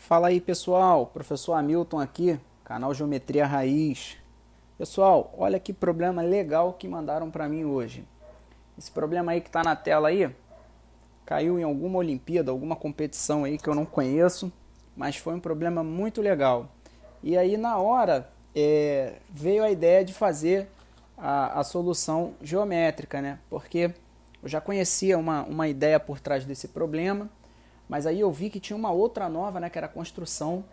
Fala aí pessoal, professor Hamilton aqui, canal Geometria Raiz. Pessoal, olha que problema legal que mandaram para mim hoje. Esse problema aí que está na tela aí, caiu em alguma Olimpíada, alguma competição aí que eu não conheço, mas foi um problema muito legal. E aí na hora veio a ideia de fazer a solução geométrica, né? Porque eu já conhecia uma ideia por trás desse problema, mas aí eu vi que tinha uma outra nova, né, que era a construção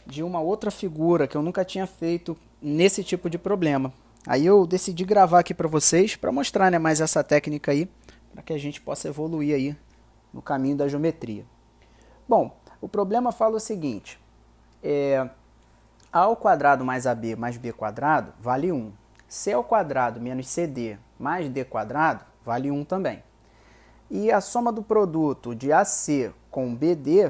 de uma outra figura que eu nunca tinha feito nesse tipo de problema. Aí eu decidi gravar aqui para vocês, para mostrar, né, mais essa técnica aí, para que a gente possa evoluir aí no caminho da geometria. Bom, o problema fala o seguinte, a ao quadrado mais AB mais B quadrado vale 1. C ao quadrado menos CD mais D quadrado vale 1 também. E a soma do produto de AC com BD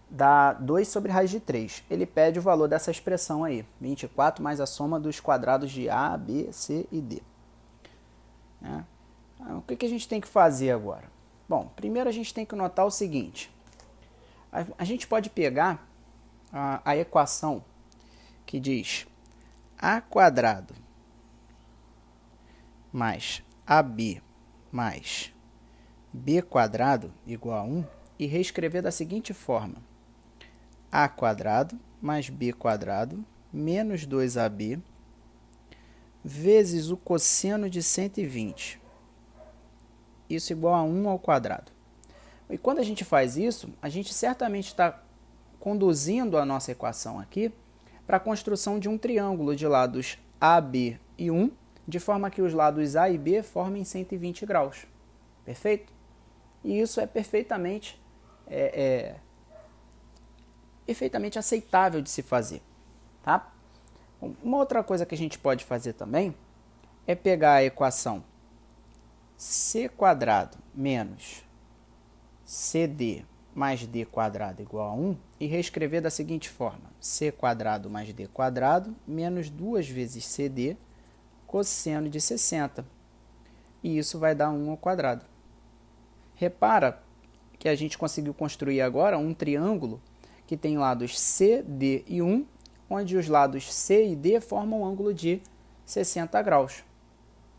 dá 2 sobre raiz de 3. Ele pede o valor dessa expressão aí, 24 mais a soma dos quadrados de A, B, C e D. O que a gente tem que fazer agora? Bom, primeiro a gente tem que notar o seguinte. A gente pode pegar a equação que diz A quadrado mais AB mais B quadrado igual a 1 e reescrever da seguinte forma. A quadrado mais B quadrado menos 2AB vezes o cosseno de 120. Isso igual a 1 ao quadrado. E quando a gente faz isso, a gente certamente está conduzindo a nossa equação aqui para a construção de um triângulo de lados AB e 1, de forma que os lados A e B formem 120 graus. Perfeito? E isso é perfeitamente aceitável de se fazer. Tá? Uma outra coisa que a gente pode fazer também é pegar a equação C quadrado menos CD mais D quadrado igual a 1 e reescrever da seguinte forma. C quadrado mais D quadrado menos 2 vezes CD cosseno de 60. E isso vai dar 1 ao quadrado. Repara que a gente conseguiu construir agora um triângulo que tem lados C, D e 1, onde os lados C e D formam um ângulo de 60 graus.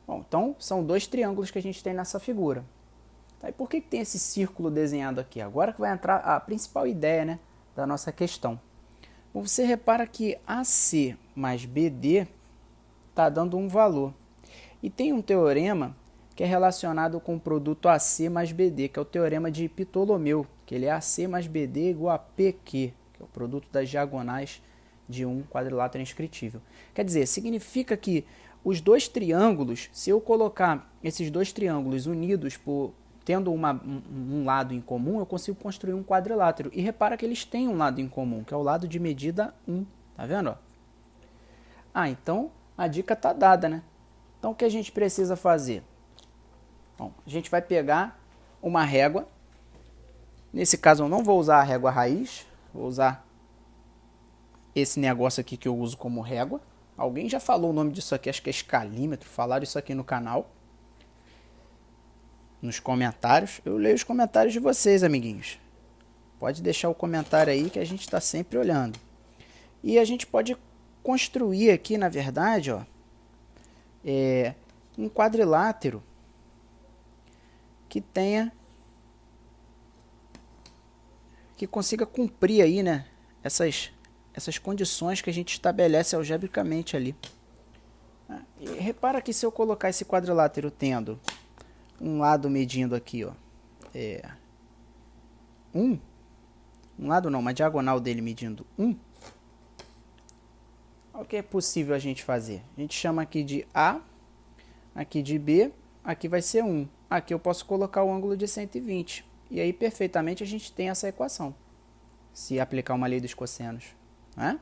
Bom, então, são dois triângulos que a gente tem nessa figura. Tá, e por que tem esse círculo desenhado aqui? Agora que vai entrar a principal ideia, né, da nossa questão. Bom, você repara que AC mais BD está dando um valor. E tem um teorema que é relacionado com o produto AC mais BD, que é o teorema de Ptolomeu, que ele é AC mais BD igual a PQ, que é o produto das diagonais de um quadrilátero inscritível. Quer dizer, significa que os dois triângulos, se eu colocar esses dois triângulos unidos tendo um lado em comum, eu consigo construir um quadrilátero. E repara que eles têm um lado em comum, que é o lado de medida 1. Tá vendo? Então a dica está dada, né? Então o que a gente precisa fazer? Bom, a gente vai pegar uma régua. Nesse caso eu não vou usar a régua raiz, vou usar esse negócio aqui que eu uso como régua. Alguém já falou o nome disso aqui, acho que é escalímetro, falaram isso aqui no canal. Nos comentários. Eu leio os comentários de vocês, amiguinhos. Pode deixar o comentário aí que a gente está sempre olhando. E a gente pode construir aqui, na verdade, ó, um quadrilátero que consiga cumprir aí, né, essas condições que a gente estabelece algebricamente ali. E repara que se eu colocar esse quadrilátero tendo um lado medindo aqui, ó, um lado não, uma diagonal dele medindo 1, o que é possível a gente fazer? A gente chama aqui de A, aqui de B, aqui vai ser 1. Aqui eu posso colocar o ângulo de 120. E aí, perfeitamente, a gente tem essa equação, se aplicar uma lei dos cossenos. Né?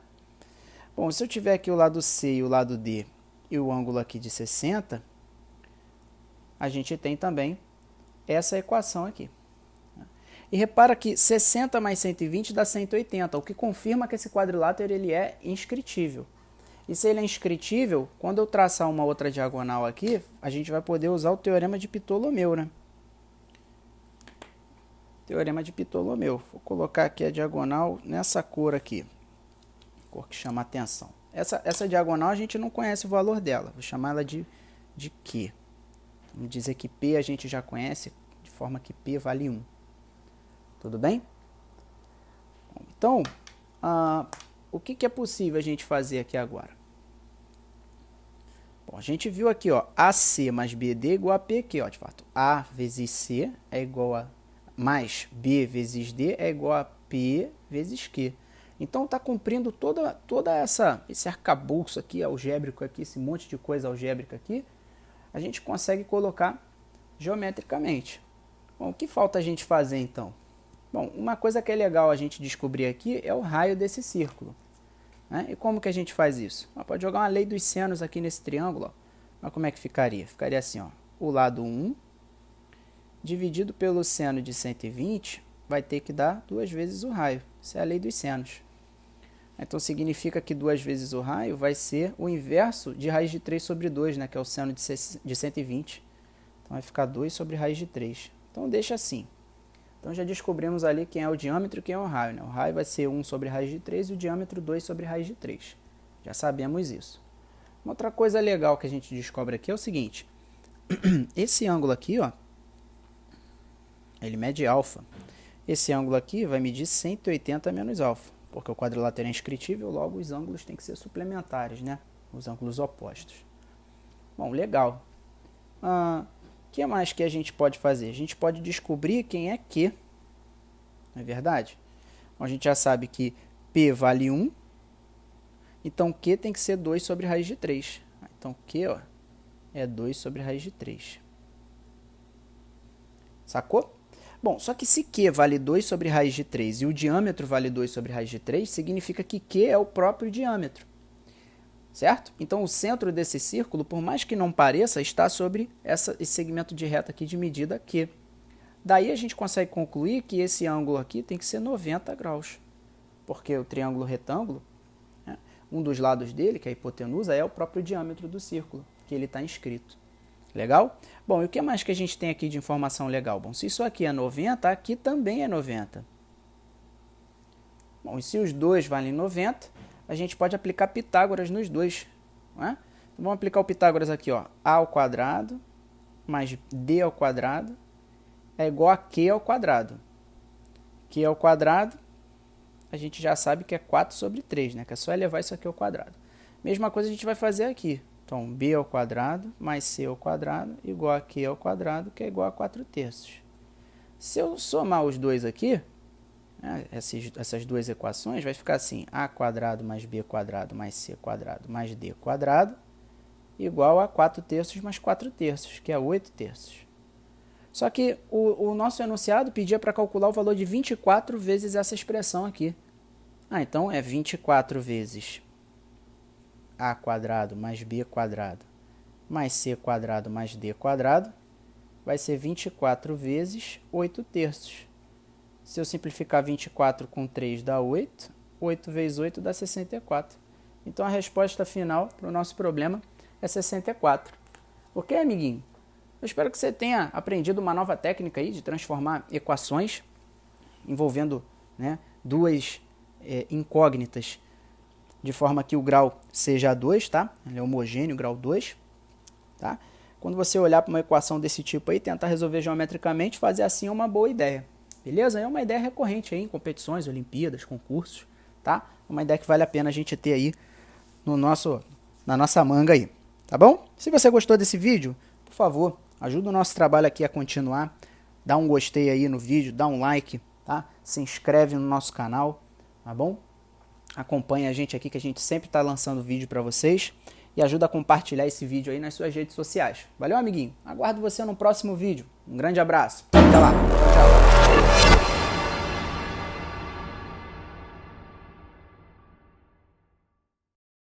Bom, se eu tiver aqui o lado C e o lado D e o ângulo aqui de 60, a gente tem também essa equação aqui. E repara que 60 mais 120 dá 180, o que confirma que esse quadrilátero ele é inscritível. E se ele é inscritível, quando eu traçar uma outra diagonal aqui, a gente vai poder usar o teorema de Ptolomeu, né? Teorema de Ptolomeu. Vou colocar aqui a diagonal nessa cor aqui. Cor que chama atenção. Essa diagonal a gente não conhece o valor dela. Vou chamar ela de Q. Vamos dizer que P a gente já conhece, de forma que P vale 1. Tudo bem? Então, o que é possível a gente fazer aqui agora? Bom, a gente viu aqui, ó, AC mais BD é igual a P aqui, ó, de fato. A vezes C é igual a mais B vezes D é igual a P vezes Q. Então, está cumprindo toda esse arcabouço aqui, algébrico aqui, esse monte de coisa algébrica aqui, a gente consegue colocar geometricamente. Bom, o que falta a gente fazer, então? Bom, uma coisa que é legal a gente descobrir aqui é o raio desse círculo, né? E como que a gente faz isso? Pode jogar uma lei dos senos aqui nesse triângulo, ó. Olha como é que ficaria. Ficaria assim, ó, o lado 1 dividido pelo seno de 120 vai ter que dar 2 vezes o raio. Isso é a lei dos senos. Então, significa que 2 vezes o raio vai ser o inverso de raiz de 3 sobre 2, né, que é o seno de 120. Então, vai ficar 2 sobre raiz de 3. Então, deixa assim. Então, já descobrimos ali quem é o diâmetro e quem é o raio, né? O raio vai ser 1 sobre raiz de 3 e o diâmetro 2 sobre raiz de 3. Já sabemos isso. Uma outra coisa legal que a gente descobre aqui é o seguinte. Esse ângulo aqui, ó, ele mede alfa. Esse ângulo aqui vai medir 180 menos alfa, porque o quadrilátero é inscritível, logo os ângulos têm que ser suplementares, né? Os ângulos opostos. Bom, legal. O que mais que a gente pode fazer? A gente pode descobrir quem é Q. Não é verdade? Bom, a gente já sabe que P vale 1. Então, Q tem que ser 2 sobre raiz de 3. Então, Q, ó, é 2 sobre raiz de 3. Sacou? Bom, só que se Q vale 2 sobre raiz de 3 e o diâmetro vale 2 sobre raiz de 3, significa que Q é o próprio diâmetro. Certo? Então, o centro desse círculo, por mais que não pareça, está sobre esse segmento de reta aqui de medida Q. Daí a gente consegue concluir que esse ângulo aqui tem que ser 90 graus. Porque o triângulo retângulo, né, um dos lados dele, que é a hipotenusa, é o próprio diâmetro do círculo, que ele está inscrito. Legal? Bom, e o que mais que a gente tem aqui de informação legal? Bom, se isso aqui é 90, aqui também é 90. Bom, e se os dois valem 90, a gente pode aplicar Pitágoras nos dois. Não é? Então, vamos aplicar o Pitágoras aqui, ó. A ao quadrado mais D ao quadrado é igual a Q ao quadrado. Q ao quadrado, a gente já sabe que é 4 sobre 3, né? Que é só elevar isso aqui ao quadrado. Mesma coisa a gente vai fazer aqui. Então, B ao quadrado mais C ao quadrado igual a Q ao quadrado, que é igual a 4 terços. Se eu somar os dois aqui, né, essas duas equações, vai ficar assim, A quadrado mais B quadrado mais C quadrado mais D quadrado igual a 4 terços mais 4 terços, que é 8 terços. Só que o nosso enunciado pedia para calcular o valor de 24 vezes essa expressão aqui. Então, é 24 vezes A quadrado mais B quadrado mais C quadrado mais D quadrado vai ser 24 vezes 8 terços. Se eu simplificar 24 com 3 dá 8, 8 vezes 8 dá 64. Então, a resposta final para o nosso problema é 64. Ok, amiguinho? Eu espero que você tenha aprendido uma nova técnica aí de transformar equações envolvendo, né, duas incógnitas, de forma que o grau seja 2, tá? Ele é homogêneo, grau 2, tá? Quando você olhar para uma equação desse tipo aí, tentar resolver geometricamente, fazer assim é uma boa ideia. Beleza? É uma ideia recorrente aí em competições, Olimpíadas, concursos, tá? Uma ideia que vale a pena a gente ter aí na nossa manga aí, tá bom? Se você gostou desse vídeo, por favor, ajuda o nosso trabalho aqui a continuar. Dá um gostei aí no vídeo, dá um like, tá? Se inscreve no nosso canal, tá bom? Acompanha a gente aqui que a gente sempre está lançando vídeo para vocês e ajuda a compartilhar esse vídeo aí nas suas redes sociais. Valeu, amiguinho? Aguardo você no próximo vídeo. Um grande abraço. Até lá. Tchau.